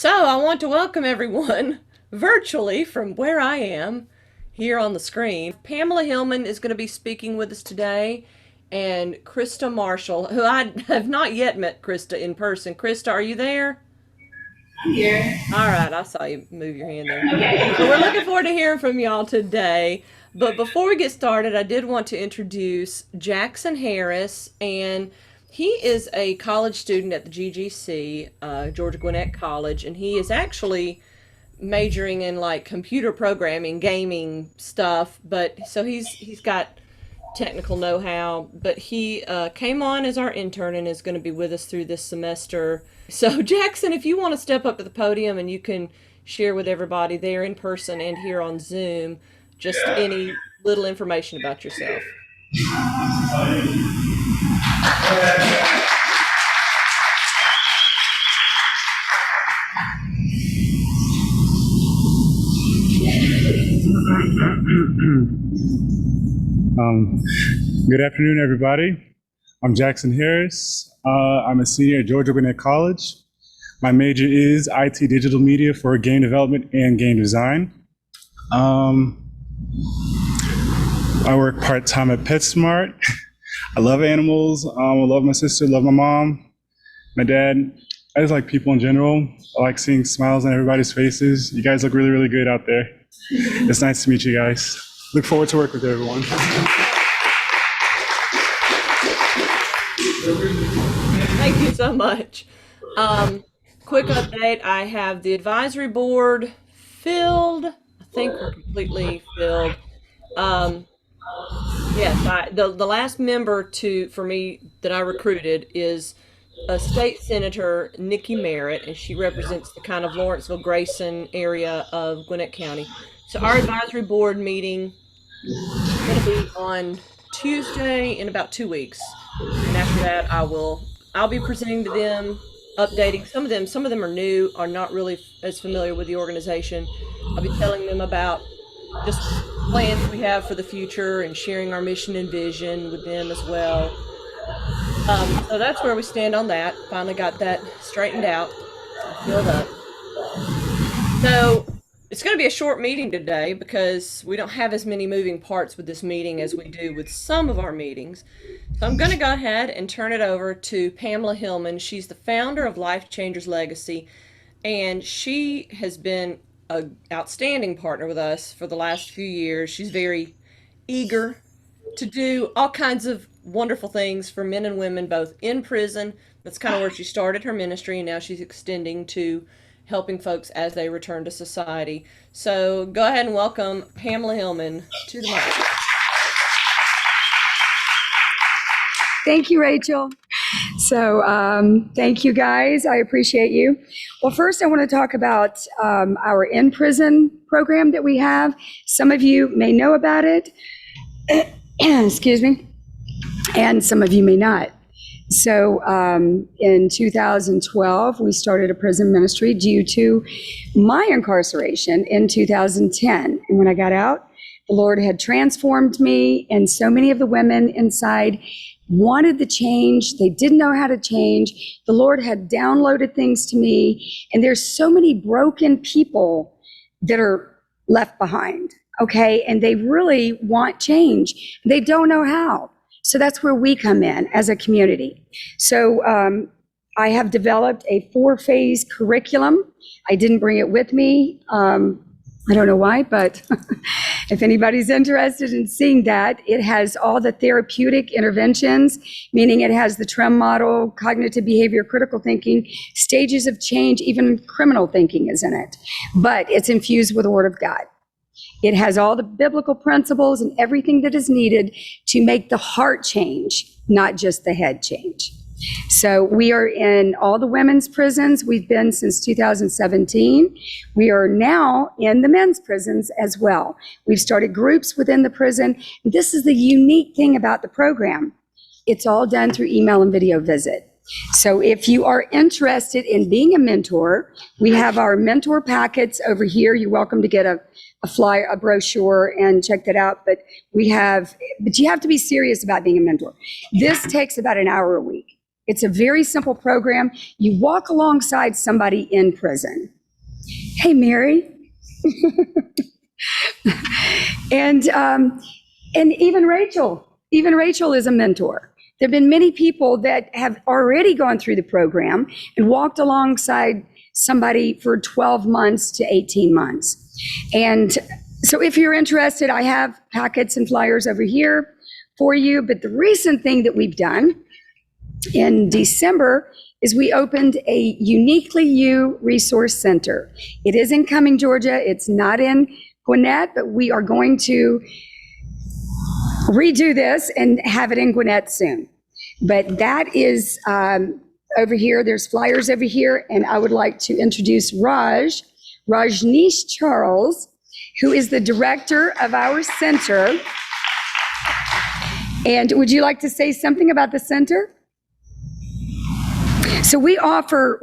So I want to welcome everyone virtually from where I am here on the screen. Pamela Hillman is going to be speaking with us today, and Crysta Marshall, who I have not yet met Crysta in person. Crysta, are you there? I'm here. All right, I saw you move your hand there. Okay. So we're looking forward to hearing from y'all today. But before we get started, I did want to introduce Jaxen Harris, and he is a college student at the GGC, Georgia Gwinnett College, and he is actually majoring in like computer programming, gaming stuff. But so he's got technical know-how, but he came on as our intern and is going to be with us through this semester. So Jaxen, if you want to step up to the podium and you can share with everybody there in person and here on Zoom just any little information about yourself. Good afternoon, everybody. I'm Jaxen Harris. I'm a senior at Georgia Gwinnett College. My major is IT digital media for game development and game design. I work part-time at PetSmart. I love animals. I love my sister, love my mom, my dad. I just like people in general. I like seeing smiles on everybody's faces. You guys look really, really good out there. It's nice to meet you guys. Look forward to working with everyone. Thank you so much. Quick update, I have the advisory board filled. I think we're completely filled. Yes, the last member for me that I recruited is a state senator, Nikki Merritt, and she represents the kind of Lawrenceville Grayson area of Gwinnett County. So our advisory board meeting is going to be on Tuesday in about 2 weeks, and after that I'll be presenting to them, updating some of them. Some of them are new, are not really as familiar with the organization. I'll be telling them about just plans we have for the future and sharing our mission and vision with them as well. So that's where we stand on that. Finally got that straightened out, filled up. So it's going to be a short meeting today because we don't have as many moving parts with this meeting as we do with some of our meetings. So I'm going to go ahead and turn it over to Pamela Hillman. She's the founder of Life Changers Legacy, and she has been an outstanding partner with us for the last few years. She's very eager to do all kinds of wonderful things for men and women, both in prison. That's kind of where she started her ministry, and now she's extending to helping folks as they return to society. So go ahead and welcome Pamela Hillman to the mic. Thank you, Rachel. So thank you, guys. I appreciate you. Well, first, I want to talk about our in-prison program that we have. Some of you may know about it. Excuse me. And some of you may not. So in 2012, we started a prison ministry due to my incarceration in 2010. And when I got out, the Lord had transformed me, and so many of the women inside wanted the change. They didn't know how to change. The Lord had downloaded things to me, and there's so many broken people that are left behind, okay? And they really want change. They don't know how. So that's where we come in as a community. So I have developed a 4-phase curriculum. I didn't bring it with me. I don't know why, but if anybody's interested in seeing that, it has all the therapeutic interventions, meaning it has the TREM model, cognitive behavior, critical thinking, stages of change, even criminal thinking is in it. But it's infused with the Word of God. It has all the biblical principles and everything that is needed to make the heart change, not just the head change. So we are in all the women's prisons. We've been since 2017. We are now in the men's prisons as well. We've started groups within the prison. This is the unique thing about the program. It's all done through email and video visit. So if you are interested in being a mentor, we have our mentor packets over here. You're welcome to get a flyer, a brochure, and check that out. But you have to be serious about being a mentor. This takes about an hour a week. It's a very simple program. You walk alongside somebody in prison. Hey, Mary. and even Rachel. Even Rachel is a mentor. There have been many people that have already gone through the program and walked alongside somebody for 12 months to 18 months. And so if you're interested, I have packets and flyers over here for you. But the recent thing that we've done in December is we opened a Uniquely You Resource Center. It is in Cumming, Georgia. It's not in Gwinnett, but we are going to redo this and have it in Gwinnett soon. But that is over here. There's flyers over here. And I would like to introduce Rajnish Charles, who is the director of our center. And would you like to say something about the center? So we offer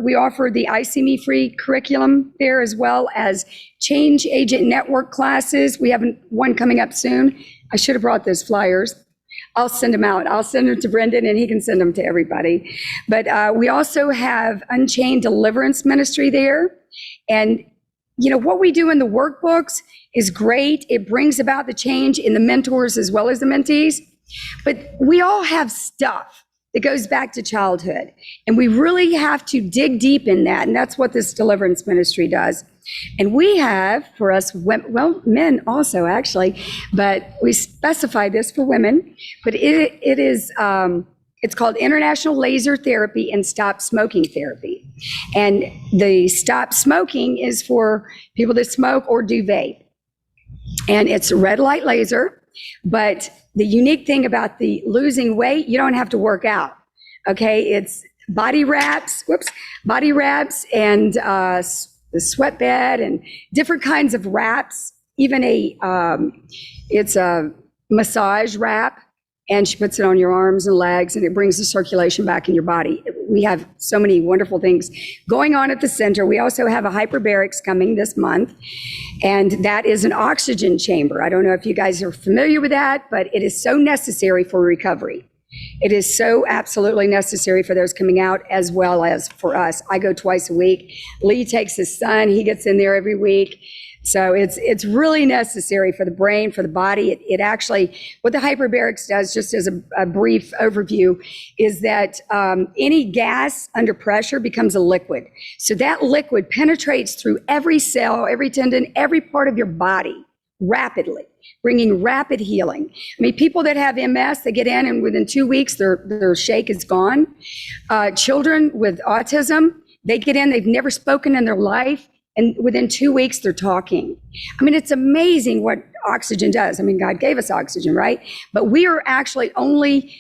the I See Me Free curriculum there, as well as Change Agent Network classes. We have one coming up soon. I should have brought those flyers. I'll send them out. I'll send them to Brendan and he can send them to everybody. But we also have Unchained Deliverance Ministry there. And you know, what we do in the workbooks is great. It brings about the change in the mentors as well as the mentees. But we all have stuff that goes back to childhood. And we really have to dig deep in that. And that's what this deliverance ministry does. And we have, for us, well, men also actually, but we specify this for women. But it is, it's called International Laser Therapy and Stop Smoking Therapy. And the stop smoking is for people that smoke or do vape. And it's red light laser. But the unique thing about the losing weight, you don't have to work out. Okay, it's body wraps and the sweat bed and different kinds of wraps, even it's a massage wrap, and she puts it on your arms and legs and it brings the circulation back in your body. We have so many wonderful things going on at the center. We also have a hyperbarics coming this month, and that is an oxygen chamber. I don't know if you guys are familiar with that, but it is so necessary for recovery. It is so absolutely necessary for those coming out as well as for us. I go twice a week. Lee takes his son. He gets in there every week. So it's really necessary for the brain, for the body. It actually, what the hyperbarics does, just as a brief overview, is that any gas under pressure becomes a liquid. So that liquid penetrates through every cell, every tendon, every part of your body rapidly, bringing rapid healing. I mean, people that have MS, they get in and within 2 weeks, their shake is gone. Children with autism, they get in, they've never spoken in their life, and within 2 weeks, they're talking. I mean, it's amazing what oxygen does. I mean, God gave us oxygen, right? But we are actually only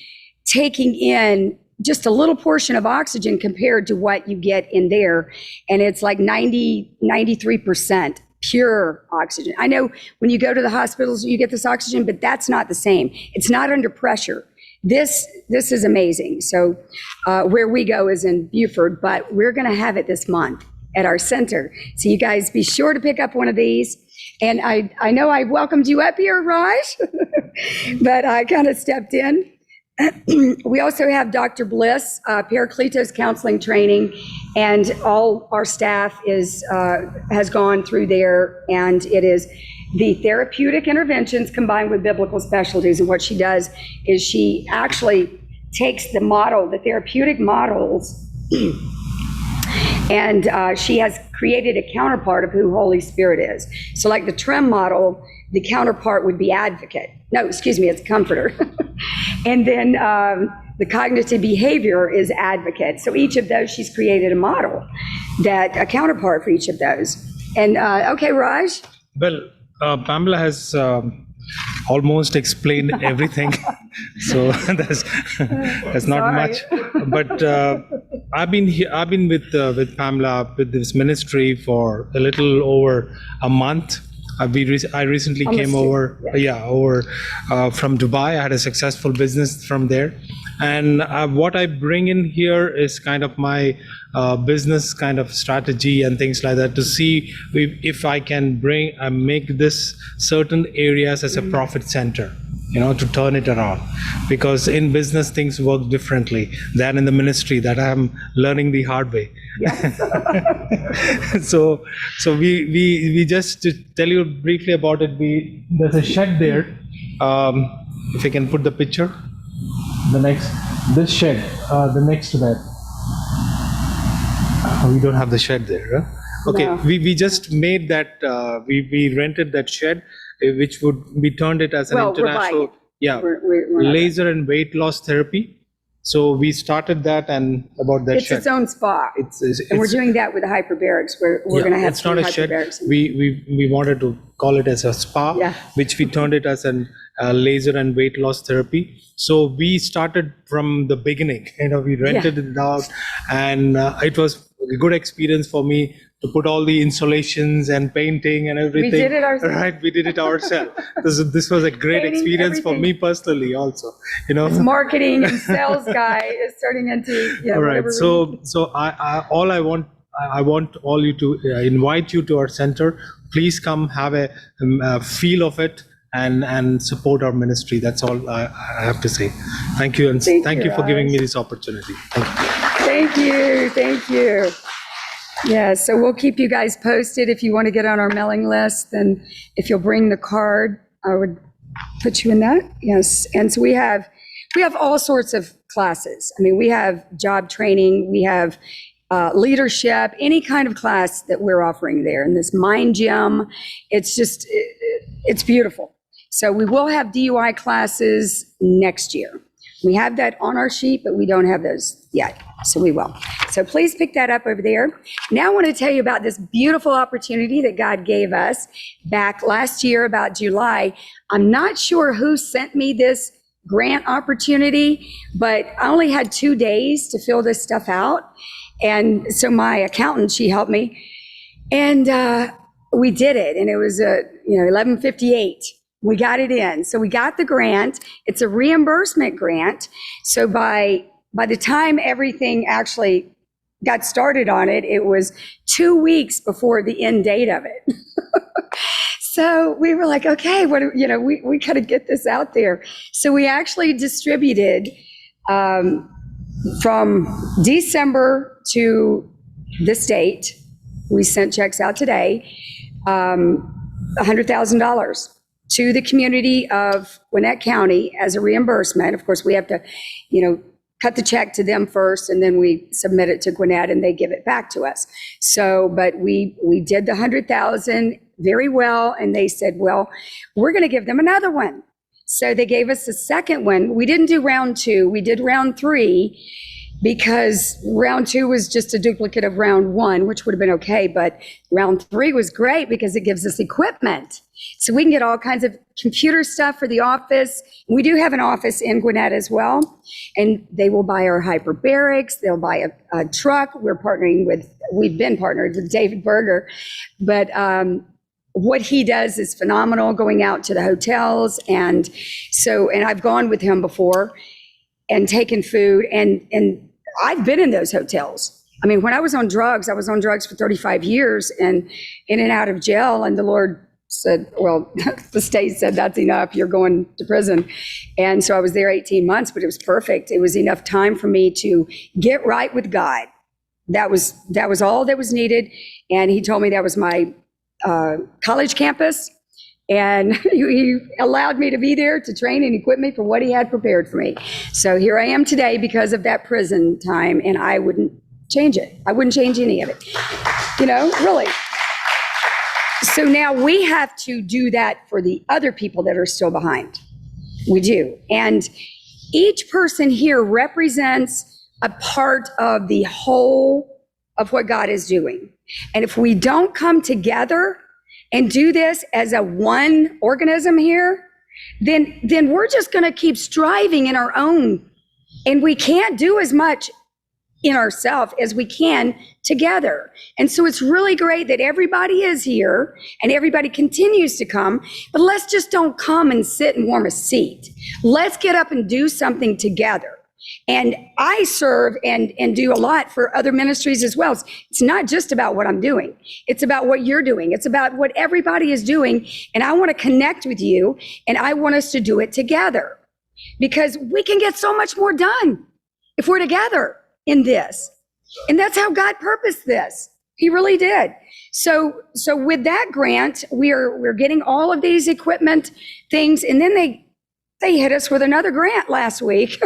taking in just a little portion of oxygen compared to what you get in there. And it's like 93% pure oxygen. I know when you go to the hospitals, you get this oxygen, but that's not the same. It's not under pressure. This is amazing. So where we go is in Beaufort, but we're going to have it this month at our center. So you guys be sure to pick up one of these. And I know I welcomed you up here, Raj, but I kind of stepped in. We also have Dr. Bliss, Paracletos counseling training, and all our staff has gone through there, and it is the therapeutic interventions combined with biblical specialties. And what she does is she actually takes the therapeutic models, and she has created a counterpart of who Holy Spirit is. So like the TREM model, the counterpart would be advocate. No, excuse me, it's comforter. And then the cognitive behavior is advocate. So each of those, she's created a model, a counterpart for each of those. And okay, Raj? Well, Pamela has almost explained everything. So that's not much. But I've been with Pamela with this ministry for a little over a month. I recently came over from Dubai. I had a successful business from there, and what I bring in here is kind of my business kind of strategy and things like that, to see if I can make this certain areas as a profit center. to turn it around, because in business things work differently than in the ministry, that I'm learning the hard way. Yes. so we just to tell you briefly about it, there's a shed there. If you can put the picture, this shed, the next to that. We don't have the shed there, huh? Okay, No. we just made that, we rented that shed, which we turned it as an Well, we're buying international, it. yeah, We're not- laser and weight loss therapy. So we started that, and about that It's shed. its own spa. And we're doing that with the hyperbarics. We're going to have it's not a shed. hyperbarics. We wanted to call it as a spa, Yeah. which we turned it as an laser and weight loss therapy. So we started from the beginning. We rented it out, and it was a good experience for me to put all the installations and painting and everything. did it ourselves. Right, we did it ourselves. This was a great Painting, experience for everything. me personally, also. This marketing and sales guy is turning into, All right. whatever we So I want all you to invite you to our center. Please come, have a feel of it, and support our ministry. That's all I have to say. Thank you, and thank you for giving me this opportunity. Thank you. Thank you. Yeah, so we'll keep you guys posted if you want to get on our mailing list. And if you'll bring the card, I would put you in that. Yes. And so we have all sorts of classes. I mean, we have job training, we have leadership, any kind of class that we're offering there in this mind gym. It's just, it's beautiful. So we will have DUI classes next year. We have that on our sheet, but we don't have those yet. So we will. So please pick that up over there. Now I want to tell you about this beautiful opportunity that God gave us back last year, about July. I'm not sure who sent me this grant opportunity, but I only had 2 days to fill this stuff out. And so my accountant, she helped me. And we did it. And it was 11:58. We got it in. So we got the grant. It's a reimbursement grant. So by the time everything actually got started on it, it was 2 weeks before the end date of it. So we were like, okay, we got to get this out there. So we actually distributed from December to this date. We sent checks out today, $100,000 to the community of Gwinnett County as a reimbursement. Of course, we have to, cut the check to them first, and then we submit it to Gwinnett, and they give it back to us. So, but we did the 100,000 very well, and they said, well, we're going to give them another one. So they gave us the second one. We didn't do round 2. We did round 3 because round 2 was just a duplicate of round 1, which would have been okay. But round 3 was great because it gives us equipment. So we can get all kinds of computer stuff for the office. We do have an office in Gwinnett as well. And they will buy our hyperbarics. They'll buy a truck. We've been partnered with David Berger. But what he does is phenomenal, going out to the hotels. And I've gone with him before and taken food. And I've been in those hotels. I mean, when I was on drugs for 35 years and in and out of jail. And the Lord said, well, the state said, that's enough, you're going to prison. And so I was there 18 months, but it was perfect. It was enough time for me to get right with God. That was all that was needed. And he told me that was my college campus. And he allowed me to be there to train and equip me for what he had prepared for me. So here I am today because of that prison time, and I wouldn't change it. I wouldn't change any of it, really. So now we have to do that for the other people that are still behind. We do. And each person here represents a part of the whole of what God is doing. And if we don't come together and do this as a one organism here, then we're just going to keep striving in our own. And we can't do as much in ourselves as we can together. And so it's really great that everybody is here and everybody continues to come, but let's just don't come and sit and warm a seat. Let's get up and do something together. And I serve and do a lot for other ministries as well. It's not just about what I'm doing. It's about what you're doing. It's about what everybody is doing. And I want to connect with you, and I want us to do it together, because we can get so much more done if we're together in this. And that's how God purposed this. He really did. So with that grant, we're getting all of these equipment things, and then they hit us with another grant last week.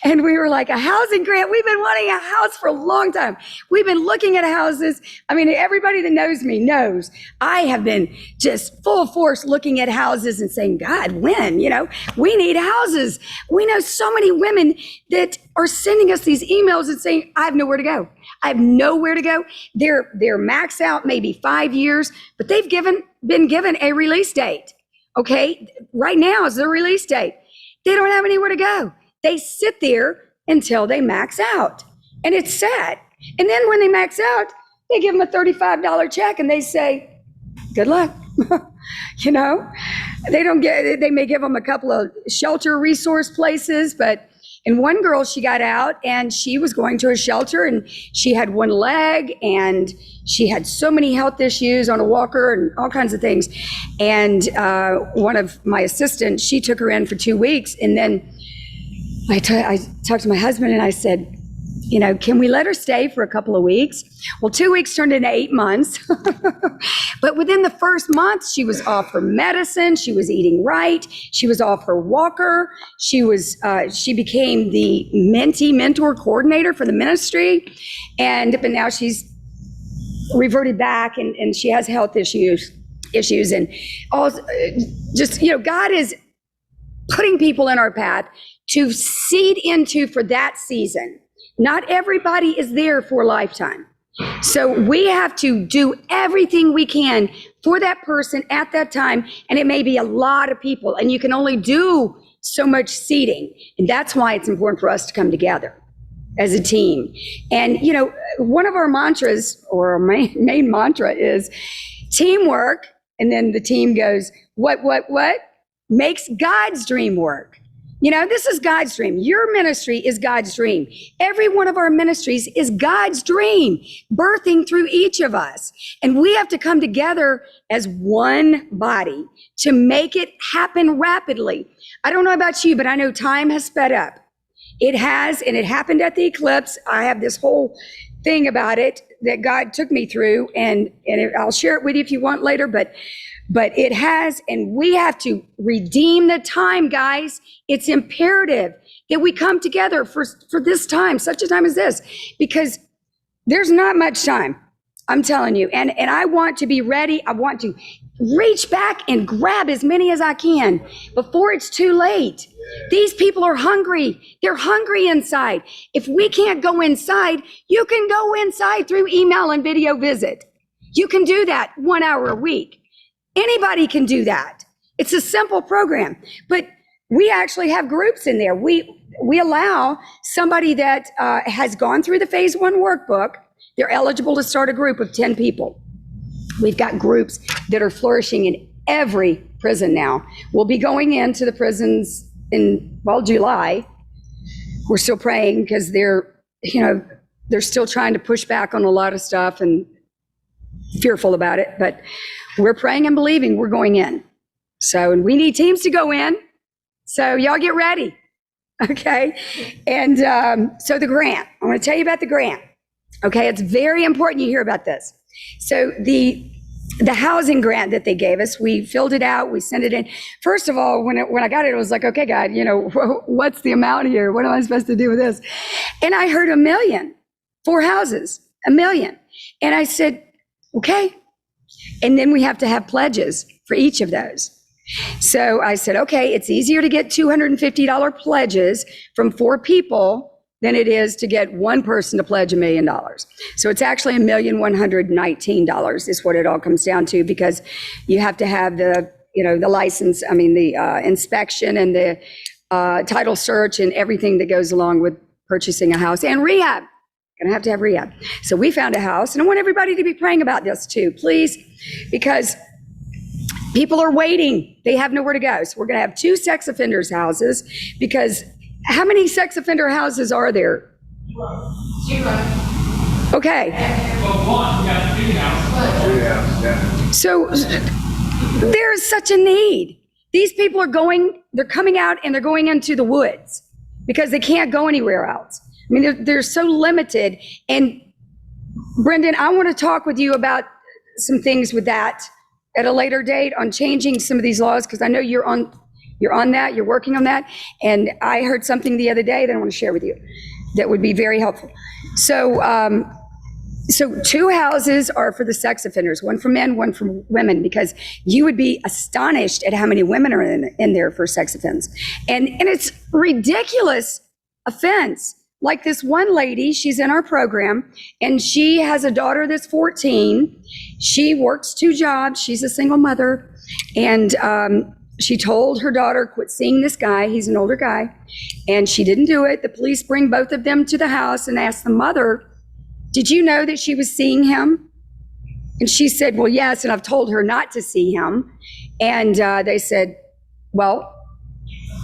And we were like, a housing grant. We've been wanting a house for a long time. We've been looking at houses. I mean, everybody that knows me knows I have been just full force looking at houses and saying, God, when? We need houses. We know so many women that are sending us these emails and saying, I have nowhere to go. I have nowhere to go. They're max out maybe 5 years, but they've been given a release date. Okay, right now is the release date. They don't have anywhere to go. They sit there until they max out, and it's sad. And then when they max out, they give them a $35 check and they say, good luck. They may give them a couple of shelter resource places, and one girl, she got out and she was going to a shelter, and she had one leg and she had so many health issues on a walker and all kinds of things. And one of my assistants, she took her in for 2 weeks. And then I talked to my husband and I said, can we let her stay for a couple of weeks? Well, 2 weeks turned into 8 months. But within the first month, she was off her medicine. She was eating right. She was off her walker. She became the mentor coordinator for the ministry. But now she's reverted back, and she has health issues and all. God is putting people in our path to seed into for that season. Not everybody is there for a lifetime. So we have to do everything we can for that person at that time. And it may be a lot of people, and you can only do so much seeding. And that's why it's important for us to come together as a team. And, one of our mantras, or our main mantra, is teamwork. And then the team goes, what makes God's dream work? This is God's dream. Your ministry is God's dream. Every one of our ministries is God's dream, birthing through each of us. And we have to come together as one body to make it happen rapidly. I don't know about you, but I know time has sped up. It has, and it happened at the eclipse. I have this whole thing about it that God took me through, and I'll share it with you if you want later, but it has, and we have to redeem the time, guys. It's imperative that we come together for this time, such a time as this, because there's not much time, I'm telling you. And I want to be ready. I want to reach back and grab as many as I can before it's too late. These people are hungry. They're hungry inside. If we can't go inside, you can go inside through email and video visit. You can do that 1 hour a week. Anybody can do that. It's a simple program, but we actually have groups in there. We allow somebody that has gone through the phase 1 workbook. They're eligible to start a group of 10 people. We've got groups that are flourishing in every prison now. We'll be going into the prisons in, July. We're still praying because they're still trying to push back on a lot of stuff and fearful about it, but we're praying and believing we're going in. And we need teams to go in. So y'all get ready. Okay. And so the grant, I want to tell you about the grant. Okay. It's very important you hear about this. So the housing grant that they gave us, we filled it out. We sent it in. First of all, when I got it, I was like, okay, God, what's the amount here? What am I supposed to do with this? And I heard $1 million, 4 houses, $1 million. And I said, okay. And then we have to have pledges for each of those. So I said, okay, it's easier to get $250 pledges from 4 people than it is to get one person to pledge $1 million. So it's actually $1,119 is what it all comes down to, because you have to have the license, the inspection and the title search and everything that goes along with purchasing a house, and rehab. Gonna have to have rehab. So we found a house, and I want everybody to be praying about this too, please, because people are waiting. They have nowhere to go. So we're gonna have 2 sex offenders houses, because How many sex offender houses are there? 0. Okay. Well, 1, we got 3 houses. So there is such a need. These people they're coming out and they're going into the woods because they can't go anywhere else. I mean, they're so limited. And Brendan, I want to talk with you about some things with that at a later date on changing some of these laws, because I know you're on that, you're working on that. And I heard something the other day that I want to share with you that would be very helpful. So 2 houses are for the sex offenders, 1 for men, 1 for women, because you would be astonished at how many women are in there for sex offense. And it's ridiculous offense. Like this one lady, she's in our program, and she has a daughter that's 14. She works 2 jobs. She's a single mother. And she told her daughter, quit seeing this guy. He's an older guy. And she didn't do it. The police bring both of them to the house and ask the mother, did you know that she was seeing him? And she said, well, yes, and I've told her not to see him. And they said, well,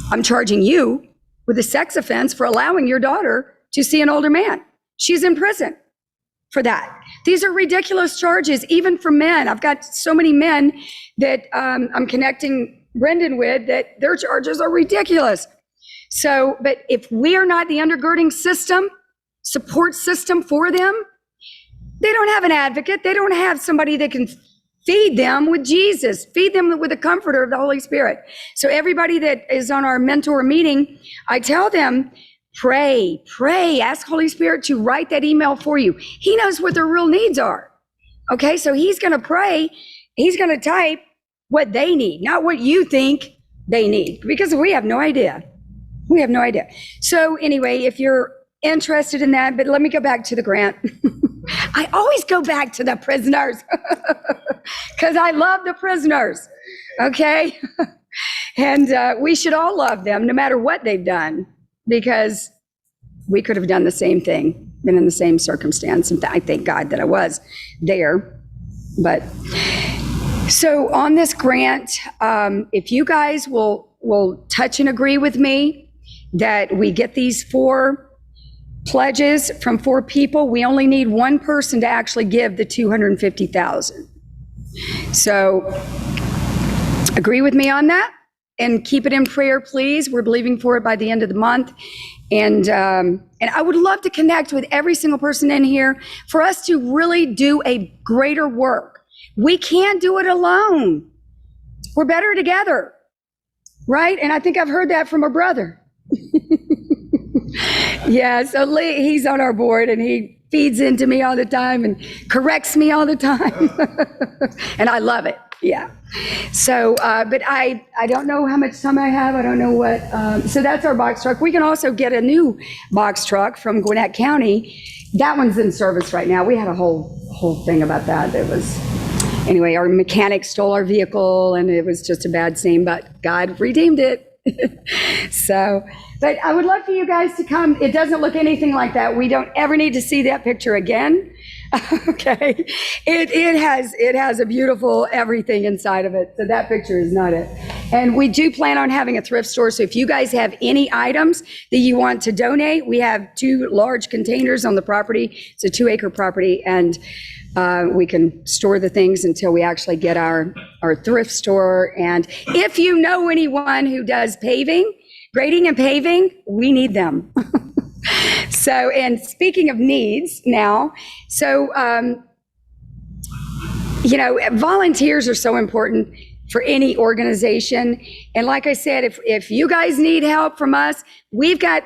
I'm charging you with a sex offense for allowing your daughter to see an older man. She's in prison for that. These are ridiculous charges, even for men. I've got so many men that I'm connecting Brendan with that their charges are ridiculous. So, but if we are not the undergirding system, support system for them, they don't have an advocate. They don't have somebody that can feed them with Jesus, feed them with the comforter of the Holy Spirit. So everybody that is on our mentor meeting, I tell them, pray, ask Holy Spirit to write that email for you. He knows what their real needs are. Okay, so he's going to pray. He's going to type what they need, not what you think they need, because we have no idea. We have no idea. So anyway, if you're interested in that, but let me go back to the grant. I always go back to the prisoners because I love the prisoners, okay? And we should all love them no matter what they've done, because we could have done the same thing, been in the same circumstance. And I thank God that I was there. But so on this grant, if you guys will touch and agree with me that we get these 4 pledges from 4 people, we only need 1 person to actually give the $250,000. So agree with me on that and keep it in prayer, please. We're believing for it by the end of the month. And I would love to connect with every single person in here for us to really do a greater work. We can't do it alone. We're better together, right? And I think I've heard that from a brother. Yeah, so Lee, he's on our board and he feeds into me all the time and corrects me all the time. And I love it, yeah. So, but I don't know how much time I have. I don't know what, so that's our box truck. We can also get a new box truck from Gwinnett County. That one's in service right now. We had a whole thing about that. It was, anyway, our mechanic stole our vehicle and it was just a bad scene, but God redeemed it. So, but I would love for you guys to come. It doesn't look anything like that. We don't ever need to see that picture again. Okay. It has a beautiful everything inside of it. So that picture is not it. And we do plan on having a thrift store. So if you guys have any items that you want to donate, we have 2 large containers on the property. It's a 2-acre property, and we can store the things until we actually get our thrift store. And if you know anyone who does paving, grading and paving, we need them. So, and speaking of needs now, so, volunteers are so important for any organization. And like I said, if you guys need help from us, we've got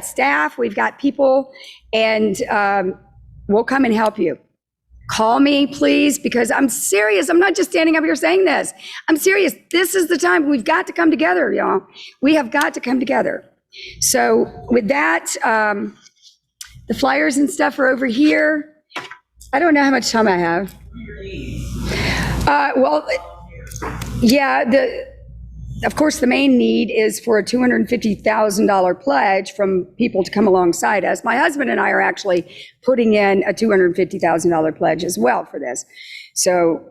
staff, we've got people, and we'll come and help you. Call me, please, because I'm serious. I'm not just standing up here saying this. I'm serious. This is the time. We've got to come together, y'all. We have got to come together. So with that, the flyers and stuff are over here. I don't know how much time I have. Of course, the main need is for a $250,000 pledge from people to come alongside us. My husband and I are actually putting in a $250,000 pledge as well for this. So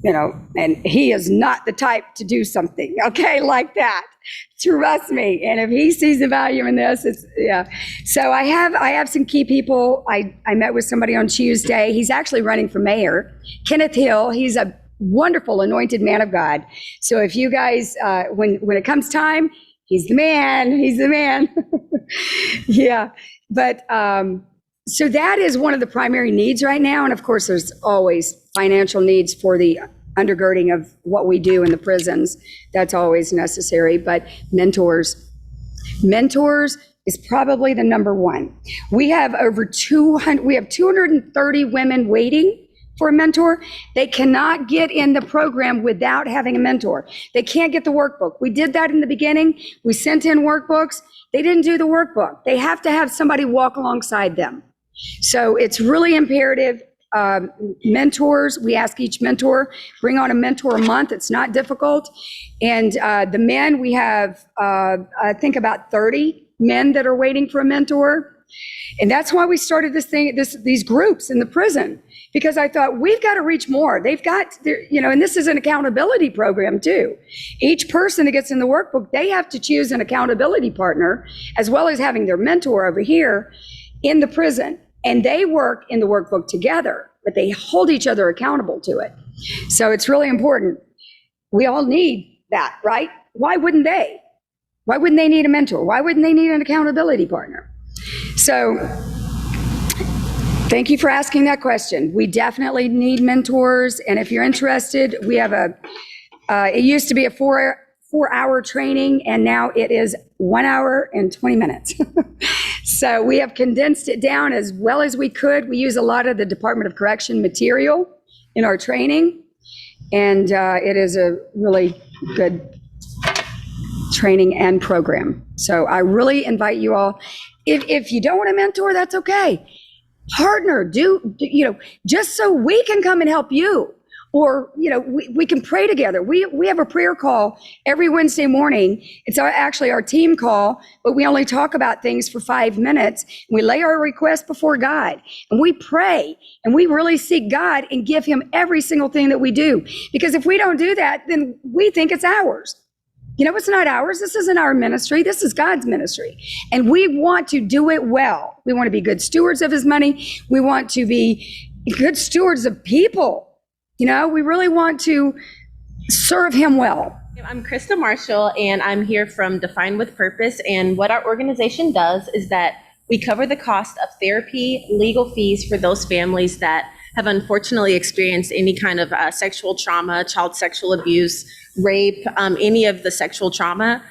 and he is not the type to do something, okay, like that. Trust me. And if he sees the value in this, yeah. So I have some key people. I met with somebody on Tuesday. He's actually running for mayor, Kenneth Hill. He's a wonderful anointed man of God. So if you guys, when it comes time, he's the man. He's the man. Yeah. But so that is one of the primary needs right now. And of course, there's always financial needs for the undergirding of what we do in the prisons. That's always necessary. But mentors is probably the number one. We have over 230 women waiting for a mentor. They cannot get in the program without having a mentor. They can't get the workbook. We did that in the beginning. We sent in workbooks. They didn't do the workbook. They have to have somebody walk alongside them. So it's really imperative. Mentors, we ask each mentor, bring on a mentor a month. It's not difficult. And the men, we have, I think about 30 men that are waiting for a mentor. And that's why we started these groups in the prison, because I thought we've got to reach more. They've got, and this is an accountability program too. Each person that gets in the workbook, they have to choose an accountability partner, as well as having their mentor over here in the prison. And they work in the workbook together, but they hold each other accountable to it. So it's really important. We all need that, right? Why wouldn't they? Why wouldn't they need a mentor? Why wouldn't they need an accountability partner? So thank you for asking that question. We definitely need mentors. And if you're interested, we have it used to be a four-hour training, and now it is 1 hour and 20 minutes. So we have condensed it down as well as we could. We use a lot of the Department of Correction material in our training, and it is a really good training and program. So I really invite you all, if you don't want a mentor, that's okay. Partner, just so we can come and help you. Or, we can pray together. We have a prayer call every Wednesday morning. It's actually our team call, but we only talk about things for 5 minutes. We lay our requests before God, and we pray, and we really seek God and give him every single thing that we do. Because if we don't do that, then we think it's ours. It's not ours. This isn't our ministry. This is God's ministry. And we want to do it well. We want to be good stewards of his money. We want to be good stewards of people. We really want to serve him well. I'm Crysta Marshall, and I'm here from Define with Purpose. And what our organization does is that we cover the cost of therapy, legal fees for those families that have unfortunately experienced any kind of sexual trauma, child sexual abuse, rape, any of the sexual trauma.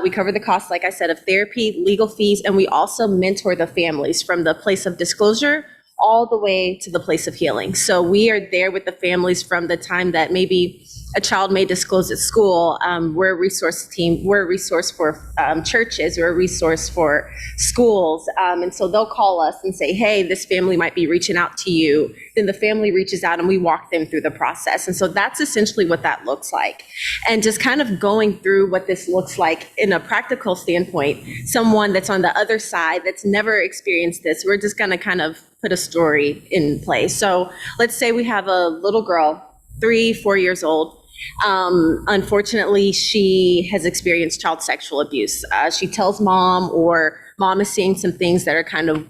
We cover the cost, like I said, of therapy, legal fees, and we also mentor the families from the place of disclosure all the way to the place of healing. So we are there with the families from the time that maybe a child may disclose at school. We're a resource team. We're a resource for churches. We're a resource for schools. And so they'll call us and say, hey, this family might be reaching out to you. Then the family reaches out and we walk them through the process. And so that's essentially what that looks like. And just kind of going through what this looks like in a practical standpoint, someone that's on the other side that's never experienced this, we're just going to kind of put a story in place. So let's say we have a little girl, 3-4 years old. Unfortunately, she has experienced child sexual abuse. She tells mom, or mom is seeing some things that are kind of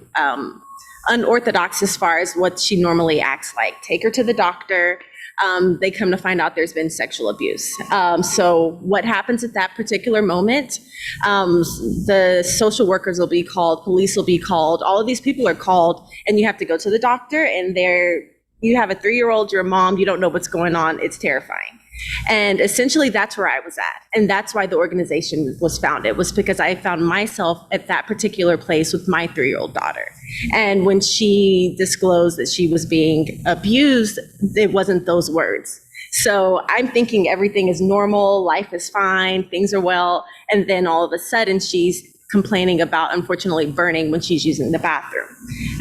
unorthodox as far as what she normally acts like. Take her to the doctor. They come to find out there's been sexual abuse. So what happens at that particular moment? The social workers will be called, police will be called, all of these people are called, and you have to go to the doctor, and you have a 3-year-old, you're a mom, you don't know what's going on, it's terrifying. And essentially that's where I was at. And that's why the organization was founded, was because I found myself at that particular place with my 3-year-old daughter. And when she disclosed that she was being abused, it wasn't those words. So I'm thinking everything is normal, life is fine, things are well. And then all of a sudden she's complaining about, unfortunately, burning when she's using the bathroom.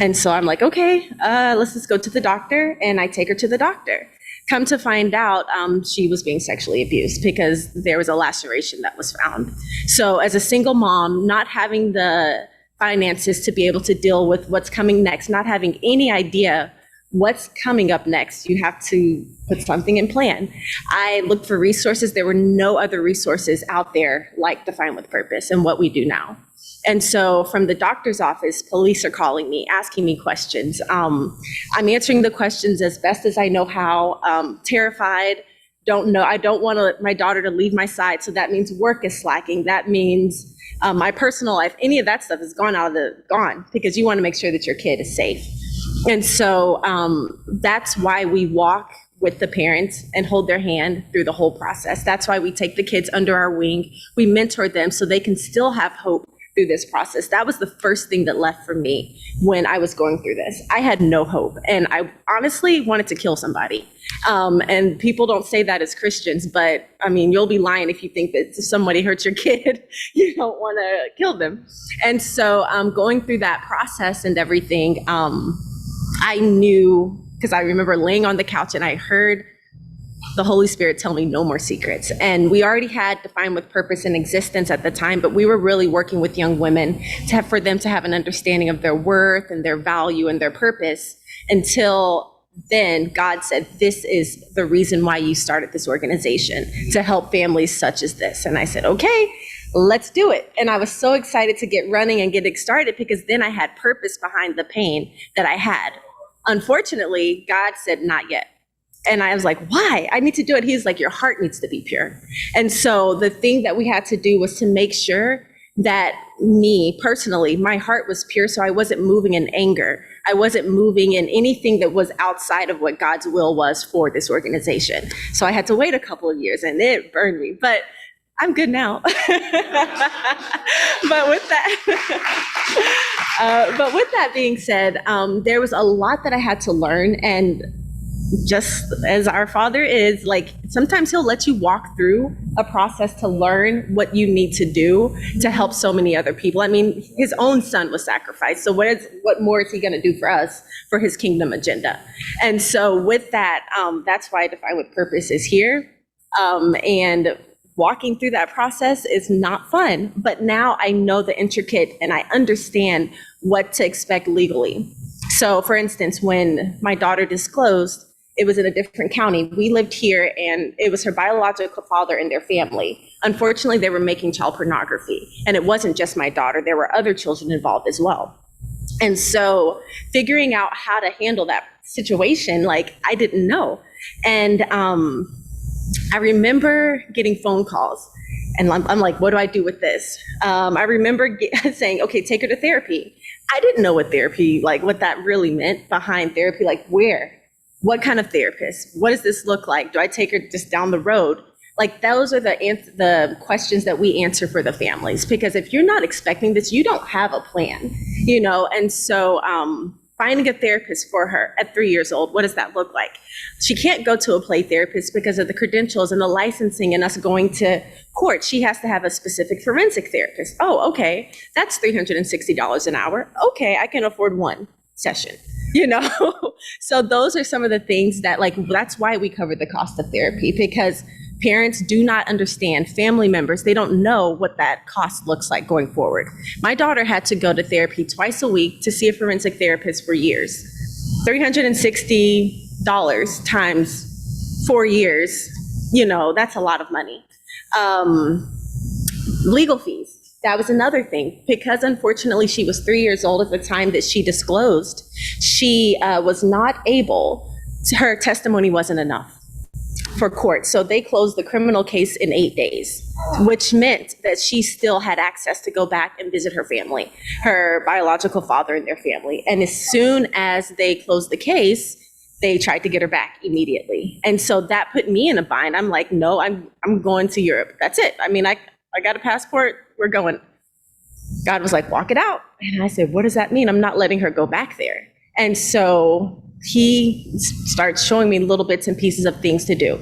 And so I'm like, okay, let's just go to the doctor. And I take her to the doctor. Come to find out, she was being sexually abused because there was a laceration that was found. So as a single mom, not having the finances to be able to deal with what's coming next, not having any idea what's coming up next? You have to put something in plan. I looked for resources. There were no other resources out there like Define with Purpose and what we do now. And so from the doctor's office, police are calling me, asking me questions. I'm answering the questions as best as I know how. Terrified, don't know. I don't want my daughter to leave my side. So that means work is slacking. That means my personal life, any of that stuff is gone because you want to make sure that your kid is safe. And so that's why we walk with the parents and hold their hand through the whole process. That's why we take the kids under our wing. We mentor them so they can still have hope through this process. That was the first thing that left for me when I was going through this. I had no hope, and I honestly wanted to kill somebody. And people don't say that as Christians, but I mean, you'll be lying if you think that if somebody hurts your kid, you don't want to kill them. And so going through that process and everything, I knew, because I remember laying on the couch and I heard the Holy Spirit tell me no more secrets. And we already had Define with Purpose in existence at the time, but we were really working with young women for them to have an understanding of their worth and their value and their purpose. Until then, God said, this is the reason why you started this organization, to help families such as this. And I said, okay, let's do it. And I was so excited to get running and getting started because then I had purpose behind the pain that I had. Unfortunately, God said, not yet. And I was like, why? I need to do it. He's like, your heart needs to be pure. And so the thing that we had to do was to make sure that me personally, my heart was pure. So I wasn't moving in anger. I wasn't moving in anything that was outside of what God's will was for this organization. So I had to wait a couple of years and it burned me, but I'm good now. But with that being said, there was a lot that I had to learn. And just as our Father is, like, sometimes he'll let you walk through a process to learn what you need to do to help so many other people. I mean, his own son was sacrificed. So what more is he going to do for us for his kingdom agenda? And so with that, that's why Define with Purpose is here. And walking through that process is not fun, but now I know the intricate and I understand what to expect legally. So for instance, when my daughter disclosed, it was in a different county. We lived here and it was her biological father and their family. Unfortunately, they were making child pornography. And it wasn't just my daughter, there were other children involved as well. And so figuring out how to handle that situation, like, I didn't know. And I remember getting phone calls and I'm like, what do I do with this? I remember saying, okay, take her to therapy. I didn't know what therapy, like what that really meant behind therapy, like where? What kind of therapist? What does this look like? Do I take her just down the road? Like, those are the questions that we answer for the families, because if you're not expecting this, you don't have a plan, you know? And so finding a therapist for her at 3 years old, what does that look like? She can't go to a play therapist because of the credentials and the licensing and us going to court. She has to have a specific forensic therapist. Oh, okay, that's $360 an hour. Okay, I can afford one session, you know? So those are some of the things that, like, that's why we cover the cost of therapy, because parents do not understand, family members, they don't know what that cost looks like going forward. My daughter had to go to therapy twice a week to see a forensic therapist for years. $360 times 4 years, you know, that's a lot of money. Legal fees. That was another thing, because unfortunately she was 3 years old at the time that she disclosed. She was not able, her testimony wasn't enough for court. So they closed the criminal case in 8 days, which meant that she still had access to go back and visit her family, her biological father and their family. And as soon as they closed the case, they tried to get her back immediately. And so that put me in a bind. I'm like, no, I'm going to Europe. That's it. I mean, I got a passport. We're going. God was like, walk it out. And I said, what does that mean? I'm not letting her go back there. And so he starts showing me little bits and pieces of things to do.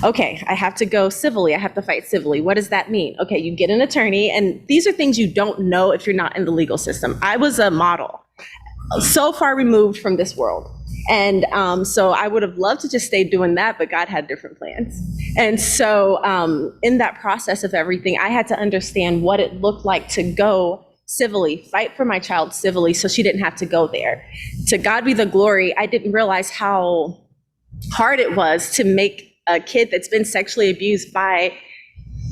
Okay, I have to go civilly. I have to fight civilly. What does that mean? Okay, you get an attorney. And these are things you don't know if you're not in the legal system. I was a model, so far removed from this world. And so I would have loved to just stay doing that, but God had different plans. And so in that process of everything, I had to understand what it looked like to go civilly, fight for my child civilly so she didn't have to go there. To God be the glory. I didn't realize how hard it was to make a kid that's been sexually abused by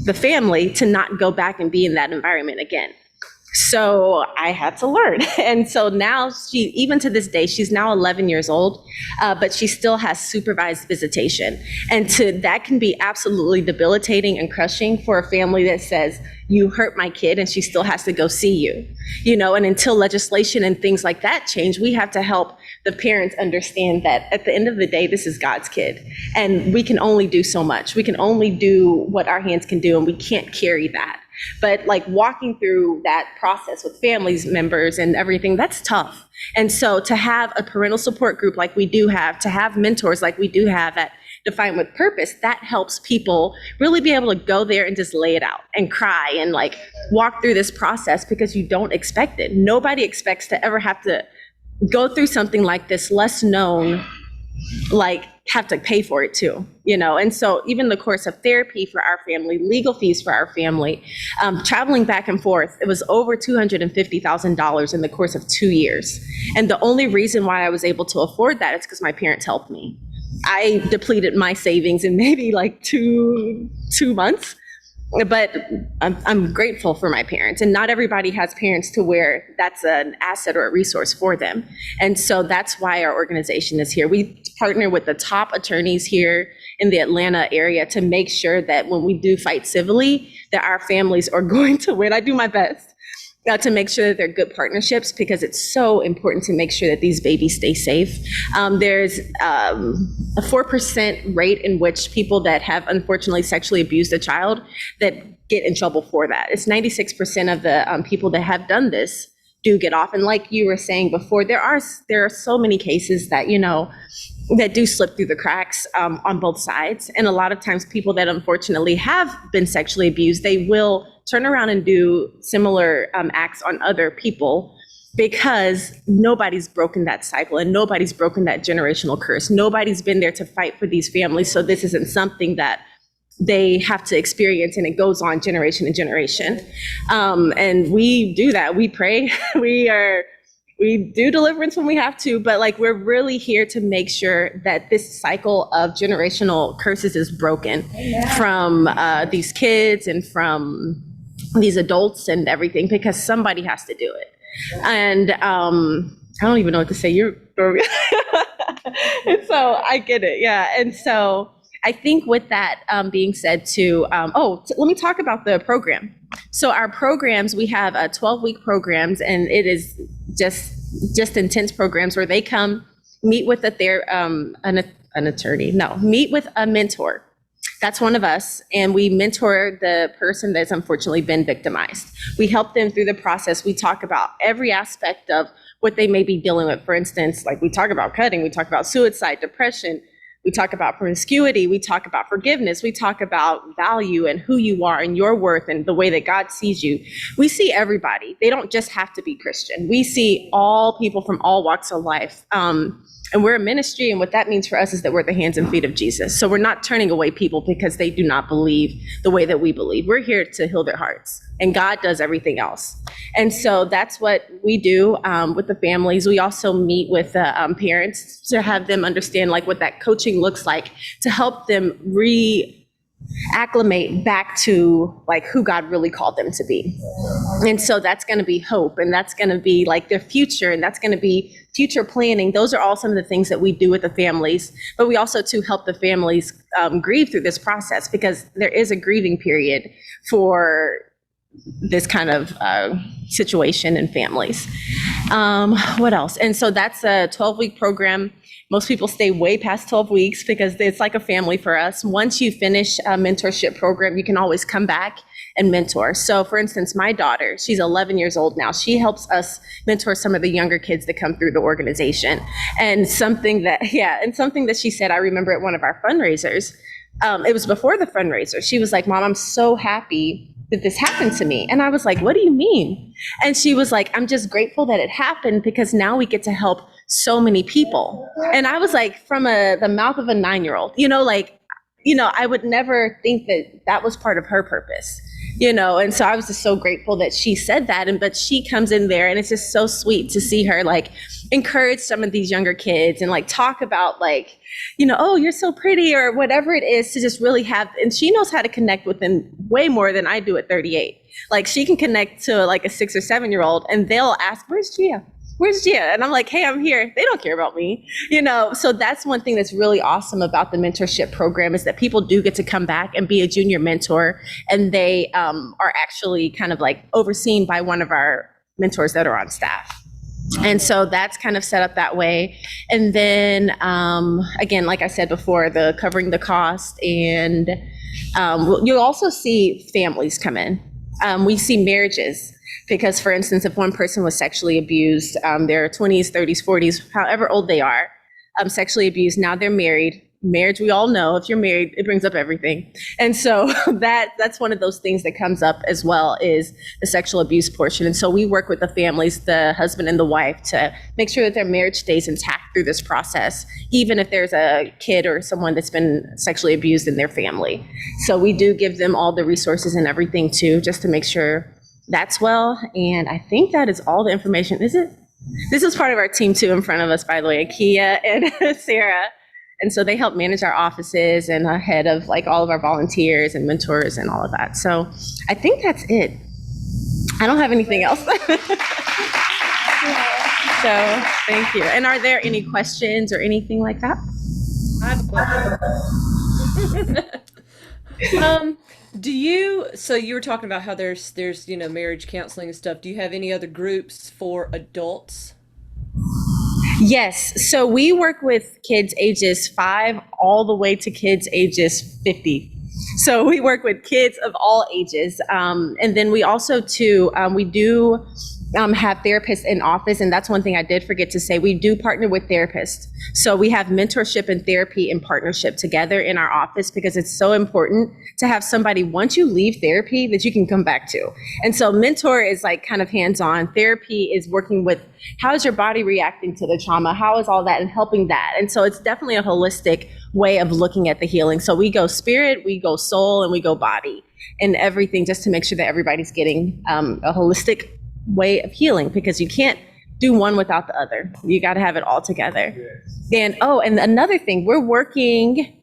the family to not go back and be in that environment again. So I had to learn. And so now even to this day, she's now 11 years old, but she still has supervised visitation. And that can be absolutely debilitating and crushing for a family that says, you hurt my kid and she still has to go see you, and until legislation and things like that change, we have to help the parents understand that at the end of the day, this is God's kid. And we can only do so much. We can only do what our hands can do, and we can't carry that. But like walking through that process with families members and everything, that's tough. And so to have a parental support group like we do have, to have mentors like we do have at Defined with Purpose, that helps people really be able to go there and just lay it out and cry and like walk through this process, because you don't expect it. Nobody expects to ever have to go through something like this, less known, like have to pay for it too, and so even the course of therapy for our family, legal fees for our family, traveling back and forth, it was over $250,000 in the course of 2 years. And the only reason why I was able to afford that is because my parents helped me. I depleted my savings in maybe like two months. But I'm grateful for my parents, and not everybody has parents to where that's an asset or a resource for them. And so that's why our organization is here. We partner with the top attorneys here in the Atlanta area to make sure that when we do fight civilly, that our families are going to win. I do my best to make sure that they're good partnerships, because it's so important to make sure that these babies stay safe. There's a 4% rate in which people that have unfortunately sexually abused a child that get in trouble for that. It's 96% of the people that have done this do get off. And like you were saying before, there are so many cases that, that do slip through the cracks on both sides. And a lot of times people that unfortunately have been sexually abused, they will turn around and do similar acts on other people, because nobody's broken that cycle and nobody's broken that generational curse. Nobody's been there to fight for these families. So this isn't something that they have to experience, and it goes on generation to generation. And we do that. We pray. We do deliverance when we have to, but like we're really here to make sure that this cycle of generational curses is broken from these kids and from these adults and everything, because somebody has to do it. And I don't even know what to say. And so I get it. Yeah. And so I think with that being said too, let me talk about the program. So our programs, we have 12-week programs, and it is just intense programs where they come meet with meet with a mentor. That's one of us, and we mentor the person that's unfortunately been victimized. We help them through the process. We talk about every aspect of what they may be dealing with. For instance, like we talk about cutting, we talk about suicide, depression, we talk about promiscuity, we talk about forgiveness, we talk about value and who you are and your worth and the way that God sees you. We see everybody. They don't just have to be Christian. We see all people from all walks of life. And we're a ministry, and what that means for us is that we're the hands and feet of Jesus. So we're not turning away people because they do not believe the way that we believe. We're here to heal their hearts, and God does everything else. And so that's what we do with the families. We also meet with the parents to have them understand like what that coaching looks like, to help them acclimate back to like who God really called them to be. And so that's going to be hope, and that's going to be like their future, and that's going to be future planning. Those are all some of the things that we do with the families, but we also to help the families grieve through this process, because there is a grieving period for this kind of situation in families. What else? And so that's a 12-week program. Most people stay way past 12 weeks because it's like a family for us. Once you finish a mentorship program, you can always come back and mentor. So for instance, my daughter, she's 11 years old now. She helps us mentor some of the younger kids that come through the organization. And something that she said, I remember at one of our fundraisers, it was before the fundraiser. She was like, Mom, I'm so happy that this happened to me. And I was like, what do you mean? And she was like, I'm just grateful that it happened because now we get to help so many people. And I was like, from the mouth of a 9-year-old, I would never think that that was part of her purpose. And so I was just so grateful that she said that. But she comes in there and it's just so sweet to see her like encourage some of these younger kids and like talk about like, oh, you're so pretty or whatever it is, to just really have, and she knows how to connect with them way more than I do at 38. Like she can connect to like a 6 or 7-year-old and they'll ask, where's Gia? Where's Gia? And I'm like, hey, I'm here. They don't care about me, So that's one thing that's really awesome about the mentorship program is that people do get to come back and be a junior mentor, and they are actually kind of like overseen by one of our mentors that are on staff. And so that's kind of set up that way. And then again, like I said before, the covering the cost, and you'll also see families come in. We see marriages. Because, for instance, if one person was sexually abused, their 20s, 30s, 40s, however old they are, sexually abused, now they're married. Marriage, we all know, if you're married, it brings up everything. And so that's one of those things that comes up as well, is the sexual abuse portion. And so we work with the families, the husband and the wife, to make sure that their marriage stays intact through this process, even if there's a kid or someone that's been sexually abused in their family. So we do give them all the resources and everything too, just to make sure that's well. And I think that is all the information. Is it? This is part of our team too in front of us, by the way, Kia and Sarah. And so they help manage our offices and ahead of like all of our volunteers and mentors and all of that. So I think that's it. I don't have anything else. So thank you. And are there any questions or anything like that? I have a question. So you were talking about how there's marriage counseling and stuff. Do you have any other groups for adults? Yes. So we work with kids ages 5 all the way to kids ages 50. So we work with kids of all ages. And then we also too, we do have therapists in office. And that's one thing I did forget to say. We do partner with therapists. So we have mentorship and therapy in partnership together in our office, because it's so important to have somebody, once you leave therapy, that you can come back to. And so mentor is like kind of hands-on. Therapy is working with how is your body reacting to the trauma? How is all that, and helping that. And so it's definitely a holistic way of looking at the healing. So we go spirit, we go soul, and we go body, and everything, just to make sure that everybody's getting a holistic way of healing, because you can't do one without the other. You got to have it all together. Yes. And another thing, we're working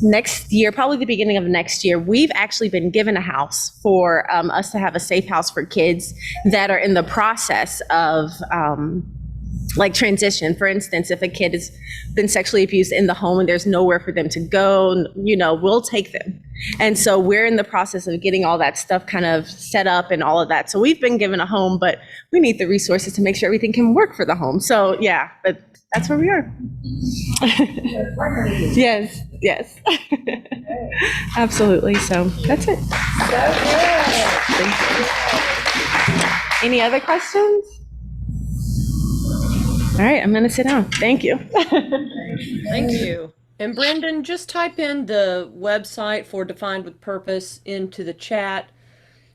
next year, probably the beginning of next year, we've actually been given a house for us to have a safe house for kids that are in the process of like transition. For instance, if a kid has been sexually abused in the home and there's nowhere for them to go, we'll take them. And so we're in the process of getting all that stuff kind of set up and all of that. So we've been given a home, but we need the resources to make sure everything can work for the home. So yeah, but that's where we are. Yes. Absolutely. So that's it. Thank you. Any other questions? All right, I'm going to sit down. Thank you. Thank you. And Brendan, just type in the website for Defined with Purpose into the chat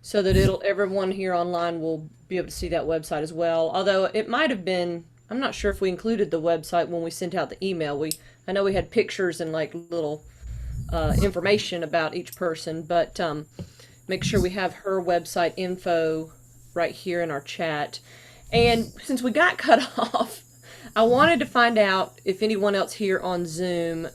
so that everyone here online will be able to see that website as well. Although it might have been, I'm not sure if we included the website when we sent out the email. I know we had pictures and like little information about each person, but make sure we have her website info right here in our chat. And since we got cut off, I wanted to find out if anyone else here on Zoom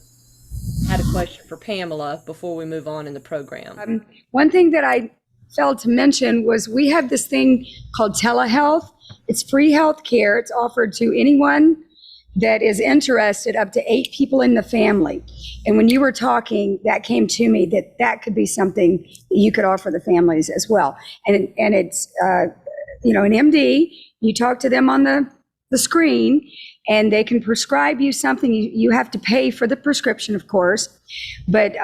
had a question for Pamela before we move on in the program. One thing that I failed to mention was we have this thing called telehealth. It's free health care. It's offered to anyone that is interested, up to 8 people in the family. And when you were talking, that came to me that could be something that you could offer the families as well. And it's, an MD, you talk to them on the screen, and they can prescribe you something. You have to pay for the prescription, of course, but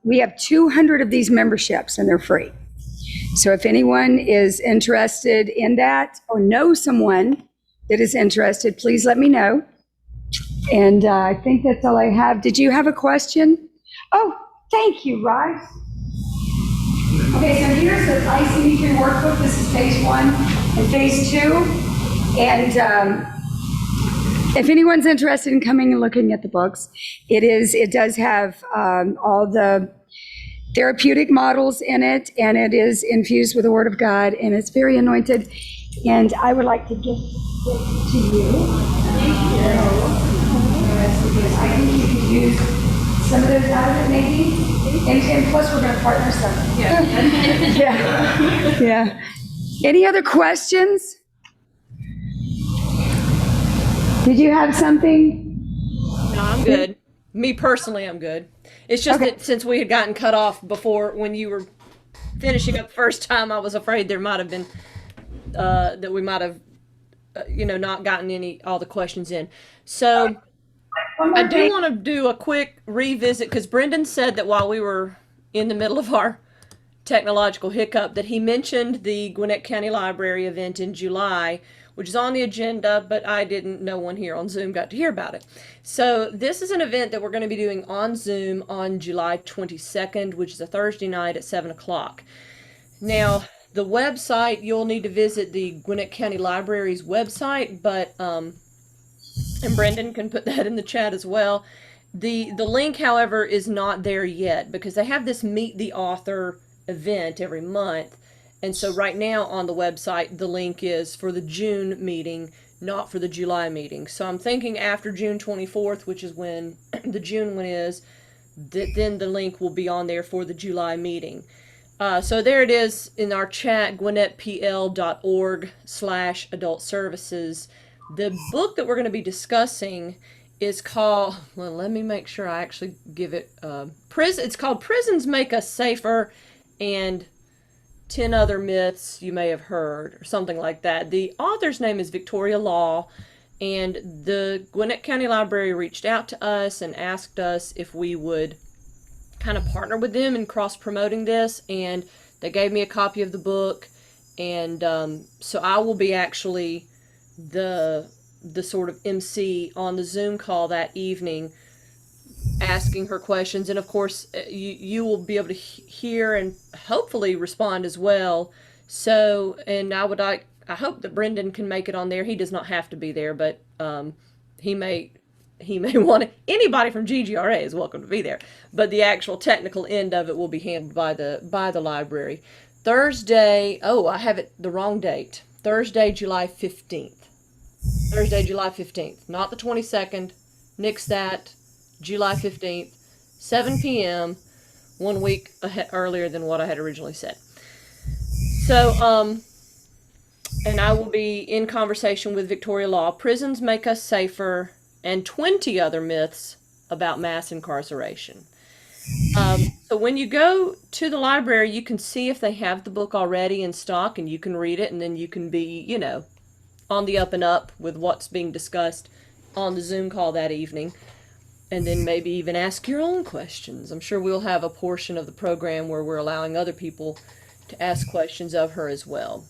we have 200 of these memberships, and they're free. So if anyone is interested in that or knows someone that is interested, please let me know. And I think that's all I have. Did you have a question? Oh, thank you, Raj. Okay, so here's the ICD-3 workbook. This is phase 1 and phase 2. And if anyone's interested in coming and looking at the books, it does have all the therapeutic models in it, and it is infused with the Word of God, and it's very anointed. And I would like to give it to you. Thank you. I think you can use some of those out of it, maybe. And plus, we're going to partner some. Yeah. Yeah. Any other questions? Did you have something? No, I'm good. Me personally, I'm good. It's just Okay. that since we had gotten cut off before when you were finishing up the first time, I was afraid there might have been that we might have not gotten all the questions in. So I do want to do a quick revisit because Brendan said that while we were in the middle of our technological hiccup that he mentioned the Gwinnett County Library event in July, which is on the agenda, but no one here on Zoom got to hear about it. So this is an event that we're going to be doing on Zoom on July 22nd, which is a Thursday night at 7 o'clock. Now, the website, you'll need to visit the Gwinnett County Library's website, but, and Brendan can put that in the chat as well. The link, however, is not there yet because they have this Meet the Author event every month. And so right now on the website, the link is for the June meeting, not for the July meeting. So I'm thinking after June 24th, which is when the June one is, then the link will be on there for the July meeting. So there it is in our chat, gwinnettpl.org/adult services. The book that we're going to be discussing is called, well, let me make sure I actually give it, it's called Prisons Make Us Safer and 10 Other Myths You May Have Heard, or something like that. The author's name is Victoria Law, and the Gwinnett County Library reached out to us and asked us if we would kind of partner with them in cross-promoting this, and they gave me a copy of the book, and so I will be actually the sort of MC on the Zoom call that evening, asking her questions, and of course you will be able to hear and hopefully respond as well. So, and I hope that Brendan can make it on there. He does not have to be there, but he may want to. Anybody from GGRA is welcome to be there, but the actual technical end of it will be handled by the library. Thursday, I have it the wrong date. Thursday, July 15th. Thursday, July 15th, not the 22nd. Nix that. July 15th, 7 p.m., 1 week earlier than what I had originally said. So, and I will be in conversation with Victoria Law, Prisons Make Us Safer, and 20 Other Myths About Mass Incarceration. So when you go to the library, you can see if they have the book already in stock, and you can read it, and then you can be, on the up and up with what's being discussed on the Zoom call that evening. And then maybe even ask your own questions. I'm sure we'll have a portion of the program where we're allowing other people to ask questions of her as well.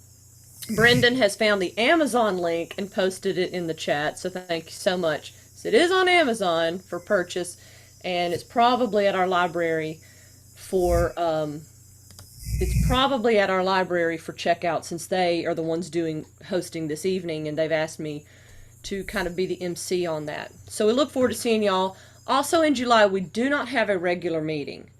Brendan has found the Amazon link and posted it in the chat, so thank you so much. So it is on Amazon for purchase, and it's probably at our library for checkout, since they are the ones hosting this evening, and they've asked me to kind of be the MC on that. So we look forward to seeing y'all. Also in July, we do not have a regular meeting,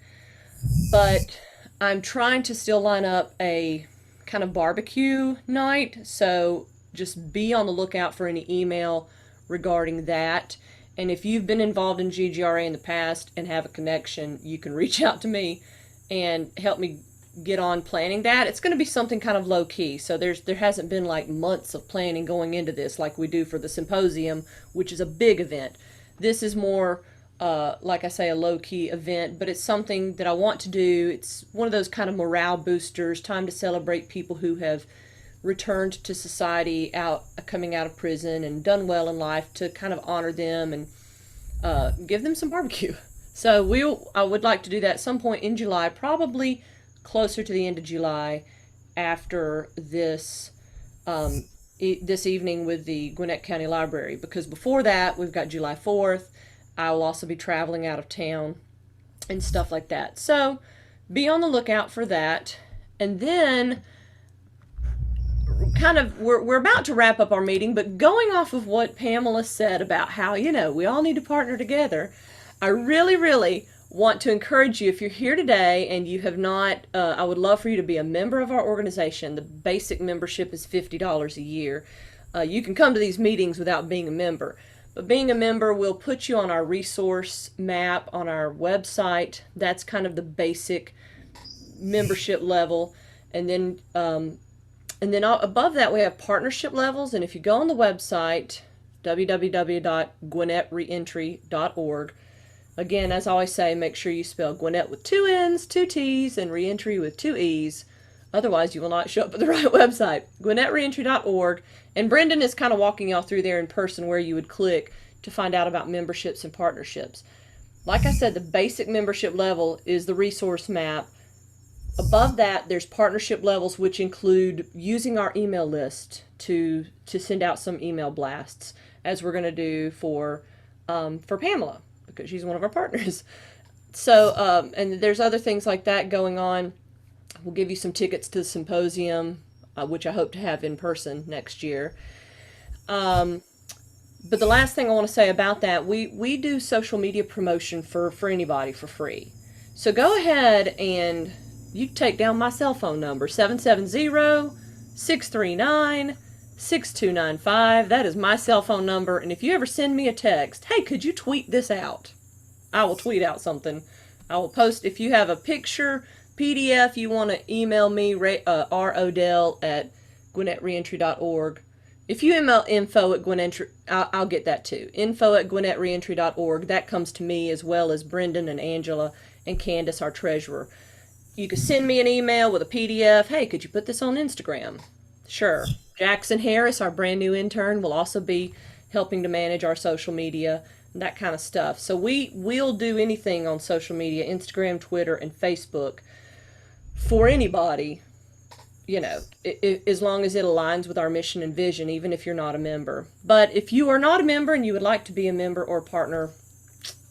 but I'm trying to still line up a kind of barbecue night. So just be on the lookout for any email regarding that. And if you've been involved in GGRA in the past and have a connection, you can reach out to me and help me get on planning that. It's going to be something kind of low key. So there hasn't been like months of planning going into this like we do for the symposium, which is a big event. This is more, like I say, a low key event, but it's something that I want to do. It's one of those kind of morale boosters, time to celebrate people who have returned to society coming out of prison and done well in life, to kind of honor them and give them some barbecue. So I would like to do that at some point in July, probably closer to the end of July, after this this evening with the Gwinnett County Library, because before that we've got July 4th. I will also be traveling out of town and stuff like that. So be on the lookout for that. And then kind of we're about to wrap up our meeting, but going off of what Pamela said about how, we all need to partner together, I really, really want to encourage you, if you're here today and you have not, I would love for you to be a member of our organization. The basic membership is $50 a year. You can come to these meetings without being a member, but being a member will put you on our resource map on our website. That's kind of the basic membership level. And then above that, we have partnership levels. And if you go on the website, www.gwinnettreentry.org, again, as I always say, make sure you spell Gwinnett with 2 N's, 2 T's, and reentry with 2 E's. Otherwise, you will not show up at the right website. GwinnettReentry.org. And Brendan is kind of walking y'all through there in person where you would click to find out about memberships and partnerships. Like I said, the basic membership level is the resource map. Above that, there's partnership levels, which include using our email list to send out some email blasts, as we're going to do for Pamela, because she's one of our partners. So, and there's other things like that going on. We'll give you some tickets to the symposium, which I hope to have in person next year. But the last thing I want to say about that, we do social media promotion for anybody for free. So go ahead and you take down my cell phone number, 770-639-6295. That is my cell phone number. And if you ever send me a text, hey, could you tweet this out? I will tweet out something. I will post. If you have a picture, PDF, you want to email me, rodell@gwinnettreentry.org. If you email info@Gwinnett, I'll get that too. info@gwinnettreentry.org. That comes to me, as well as Brendan and Angela and Candace, our treasurer. You can send me an email with a PDF. Hey, could you put this on Instagram? Sure. Jaxen Harris, our brand new intern, will also be helping to manage our social media, that kind of stuff. So we'll do anything on social media, Instagram, Twitter, and Facebook for anybody, as long as it aligns with our mission and vision, even if you're not a member. But if you are not a member and you would like to be a member or a partner,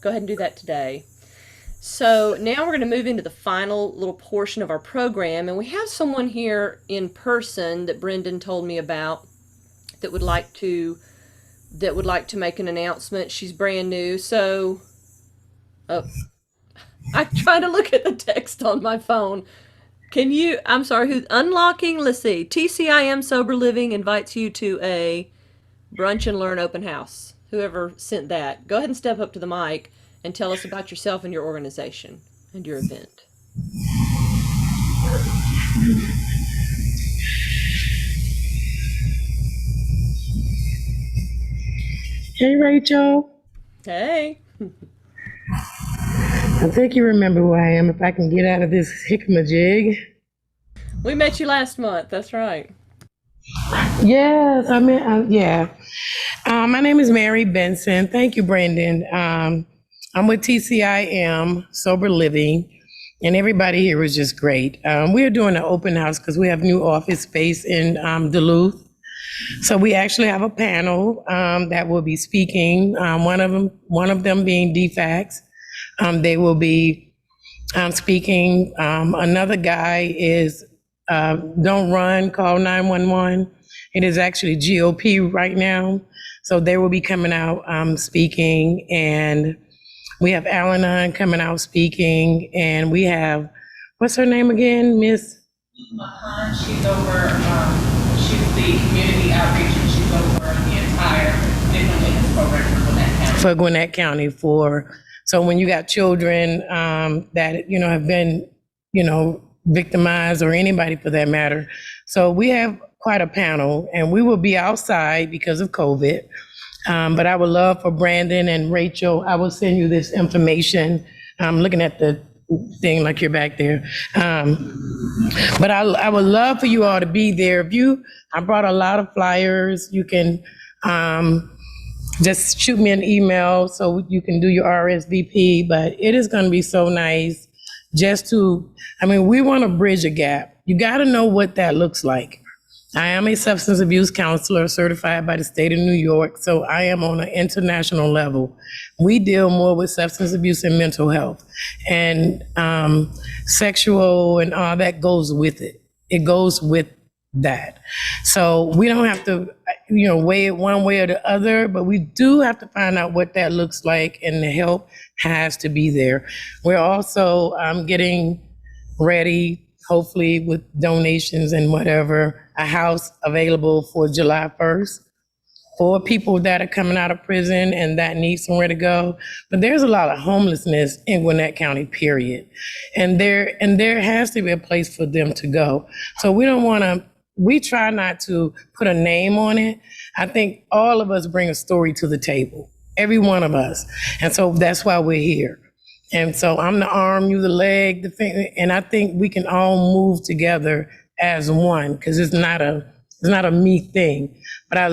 go ahead and do that today. So now we're going to move into the final little portion of our program, and we have someone here in person that Brendan told me about that would like to make an announcement. She's brand new, so I try to look at the text on my phone. I'm sorry, unlocking, let's see, TCIM Sober Living invites you to a Brunch and Learn open house. Whoever sent that, go ahead and step up to the mic and tell us about yourself and your organization and your event. Hey, Rachel. Hey. I think you remember who I am if I can get out of this jig. We met you last month, that's right. Yes, yeah. My name is Mary Benson. Thank you, Brendan. I'm with TCIM Sober Living, and everybody here was just great. We're doing an open house because we have new office space in Duluth. So we actually have a panel that will be speaking. One of them being DFACS. They will be speaking. Another guy is Don't Run, Call 911. It is actually GOP right now. So they will be coming out speaking, and we have Al-Anon coming out speaking, and we have, what's her name again, Miss? She's over, she's the community outreach, and she's over the entire victim witness program for Gwinnett County. For Gwinnett County, so when you got children that, have been, victimized, or anybody for that matter. So we have quite a panel, and we will be outside because of COVID. But I would love for Brandon and Rachel, I will send you this information. I'm looking at the thing like you're back there. But I would love for you all to be there. I brought a lot of flyers. You can just shoot me an email so you can do your RSVP. But it is going to be so nice we want to bridge a gap. You got to know what that looks like. I am a substance abuse counselor certified by the state of New York, so I am on an international level. We deal more with substance abuse and mental health, and sexual and all that goes with it. It goes with that. So we don't have to, weigh it one way or the other, but we do have to find out what that looks like, and the help has to be there. We're also getting ready, hopefully with donations and whatever, a house available for July 1st for people that are coming out of prison and that need somewhere to go. But there's a lot of homelessness in Gwinnett County, period. And there has to be a place for them to go. So we try not to put a name on it. I think all of us bring a story to the table, every one of us. And so that's why we're here. And so I'm the arm, you the leg, the finger, and I think we can all move together as one, because it's not a me thing. But I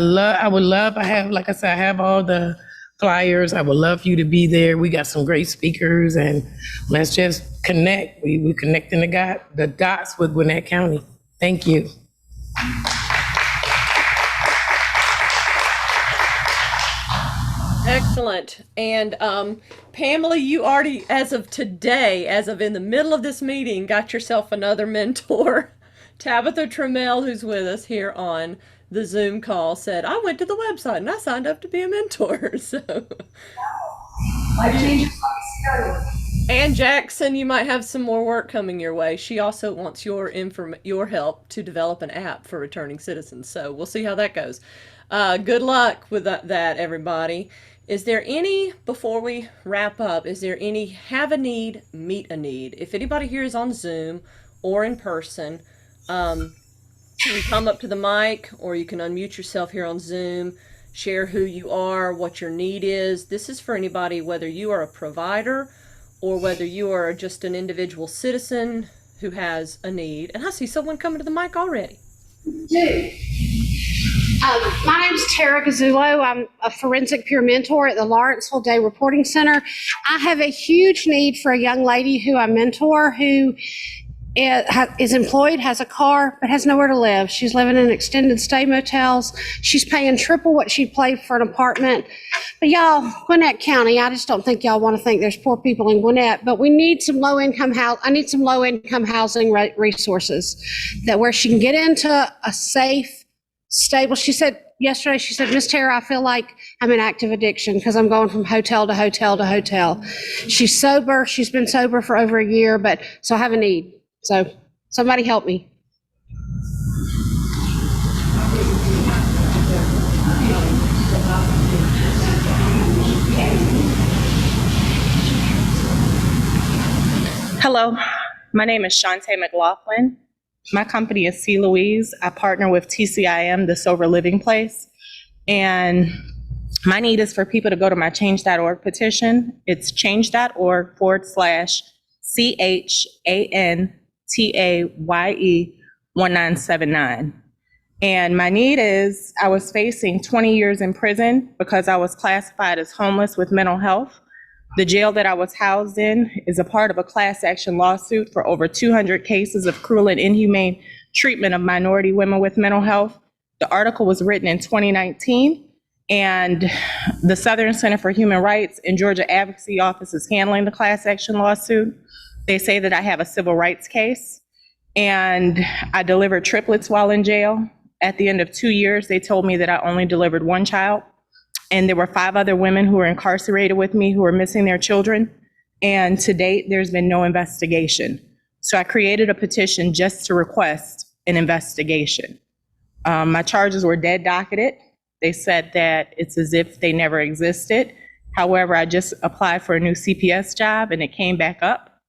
have, like I said, I have all the flyers. I would love for you to be there. We got some great speakers, and let's just connect. We connecting the dots with Gwinnett County. Thank you. Excellent. And Pamela, you already, as of today, as of in the middle of this meeting, got yourself another mentor. Tabitha Trammell, who's with us here on the Zoom call, said, I went to the website and I signed up to be a mentor. So, Life changes. and Jaxen, you might have some more work coming your way. She also wants your help to develop an app for returning citizens. So we'll see how that goes. Good luck with that, everybody. Is there any, before we wrap up, is there any have a need, meet a need? If anybody here is on Zoom or in person, you can come up to the mic, or you can unmute yourself here on Zoom, share who you are, what your need is. This is for anybody, whether you are a provider or whether you are just an individual citizen who has a need. And I see someone coming to the mic already. My name's Tara Gazzulo. I'm a forensic peer mentor at the Lawrenceville Day Reporting Center. I have a huge need for a young lady who I mentor who is employed, has a car, but has nowhere to live. She's living in extended stay motels. She's paying triple what she'd pay for an apartment. But y'all, Gwinnett County, I just don't think y'all want to think there's poor people in Gwinnett, but we need some low-income I need some low-income housing resources that where she can get into a safe, stable. She said yesterday, Miss Tara, I feel like I'm in active addiction because I'm going from hotel to hotel to hotel. She's sober. She's been sober for over a year, so I have a need. So somebody help me. Hello, my name is Shantae McLaughlin. My company is C. Louise. I partner with TCIM, the Sober Living Place. And my need is for people to go to my change.org petition. It's change.org/CHANTAYE1979. And my need is, I was facing 20 years in prison because I was classified as homeless with mental health. The jail that I was housed in is a part of a class action lawsuit for over 200 cases of cruel and inhumane treatment of minority women with mental health. The article was written in 2019, and the Southern Center for Human Rights and Georgia Advocacy Office is handling the class action lawsuit. They say that I have a civil rights case, and I delivered triplets while in jail. At the end of 2 years, they told me that I only delivered one child. And there were 5 other women who were incarcerated with me who were missing their children. And to date, there's been no investigation. So I created a petition just to request an investigation. My charges were dead docketed. They said that it's as if they never existed. However, I just applied for a new CPS job and it came back up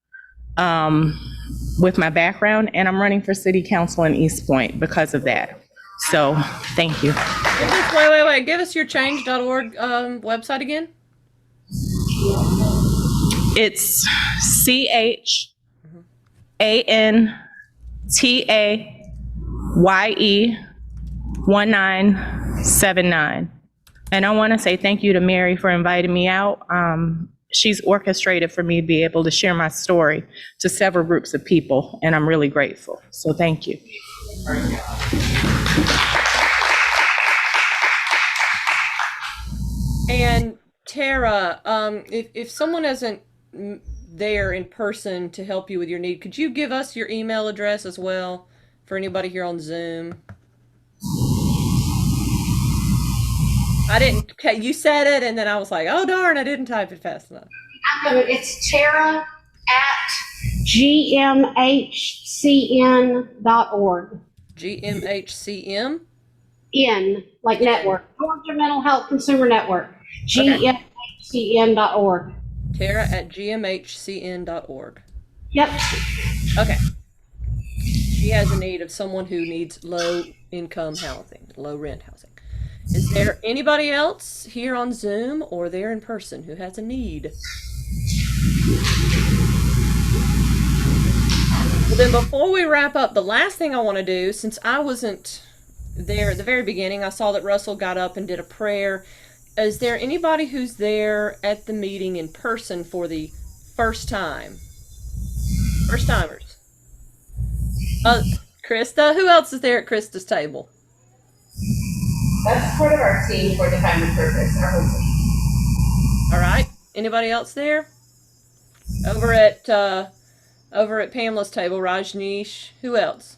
with my background, and I'm running for city council in East Point because of that. So, thank you. Wait. Give us your change.org website again. It's CHANTAYE1979. And I want to say thank you to Mary for inviting me out. She's orchestrated for me to be able to share my story to several groups of people, and I'm really grateful. So thank you. And Tara, if someone isn't there in person to help you with your need, could you give us your email address as well for anybody here on Zoom? I didn't, okay, you said it, and then I was like, oh darn, I didn't type it fast enough. It's Tara at gmhcn.org. GMHCM? Like network. Georgia Mental Health Consumer Network. gmhcn.org. Tara at gmhcn.org. Yep. Okay. She has a need of someone who needs low income housing, low rent housing. Is there anybody else here on Zoom or there in person who has a need? Well, then before we wrap up, the last thing I want to do, since I wasn't there at the very beginning, I saw that Russell got up and did a prayer. Is there anybody who's there at the meeting in person for the first time? First timers. Crysta, who else is there at Crysta's table? That's part of our team for Define with Purpose, our whole team. All right. Anybody else there? Over at Pamela's table, Rajnish. Who else?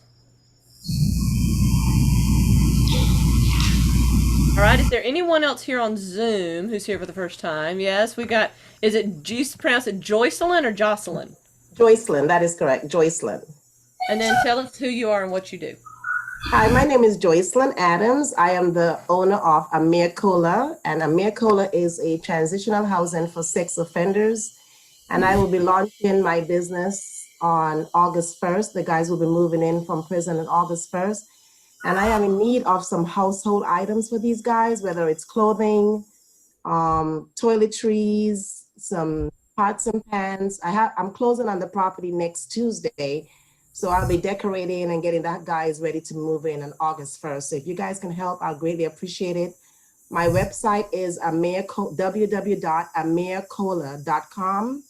All right. Is there anyone else here on Zoom who's here for the first time? Yes, we got. Is it? Do you pronounce it Joycelyn or Jocelyn? Joycelyn, that is correct, Joycelyn. And then tell us who you are and what you do. Hi, my name is Joycelyn Adams. I am the owner of Amir Cola, and Amir Cola is a transitional housing for sex offenders. And I will be launching my business on August 1st. The guys will be moving in from prison on August 1st. And I am in need of some household items for these guys, whether it's clothing, toiletries, some pots and pans. I'm closing on the property next Tuesday. So I'll be decorating and getting that guys ready to move in on August 1st. So if you guys can help, I'll greatly appreciate it. My website is www.amircola.com.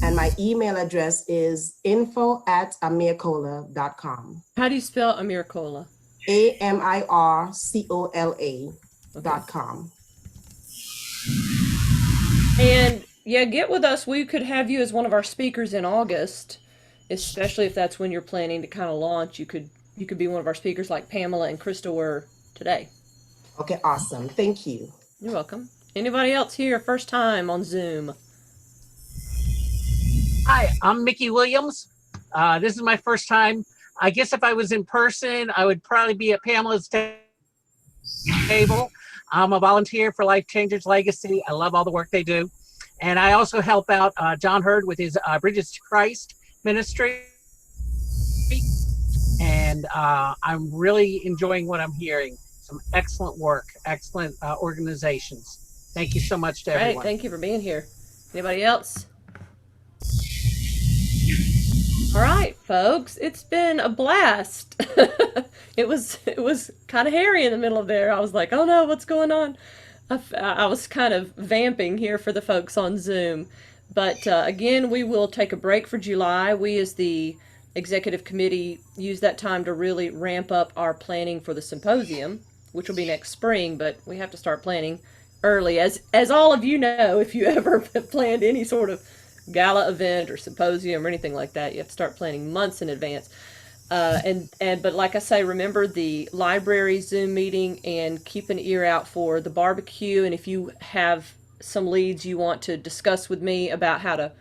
And my email address is info@amircola.com. How do you spell Amir Cola? AMIRCOLA.com. And yeah, get with us. We could have you as one of our speakers in August, especially if that's when you're planning to kind of launch. You could be one of our speakers like Pamela and Crysta were today. Okay, awesome. Thank you. You're welcome. Anybody else here first time on Zoom? Hi, I'm Mickey Williams. This is my first time. I guess if I was in person, I would probably be at Pamela's table. I'm a volunteer for Life Changers Legacy. I love all the work they do. And I also help out John Hurd with his Bridges to Christ ministry. And I'm really enjoying what I'm hearing. Some excellent work, excellent organizations. Thank you so much to everyone. Right, thank you for being here. Anybody else? All right, folks, it's been a blast. It was kind of hairy in the middle of there. I was like, oh no, what's going on? I was kind of vamping here for the folks on Zoom. But again, we will take a break for July. We as the executive committee use that time to really ramp up our planning for the symposium, which will be next spring, but we have to start planning early. As all of you know, if you ever planned any sort of gala event or symposium or anything like that, you have to start planning months in advance. But like I say, remember the library Zoom meeting and keep an ear out for the barbecue. And if you have some leads you want to discuss with me about how to,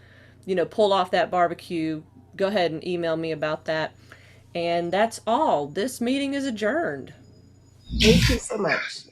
pull off that barbecue, go ahead and email me about that. And that's all. This meeting is adjourned. Thank you so much.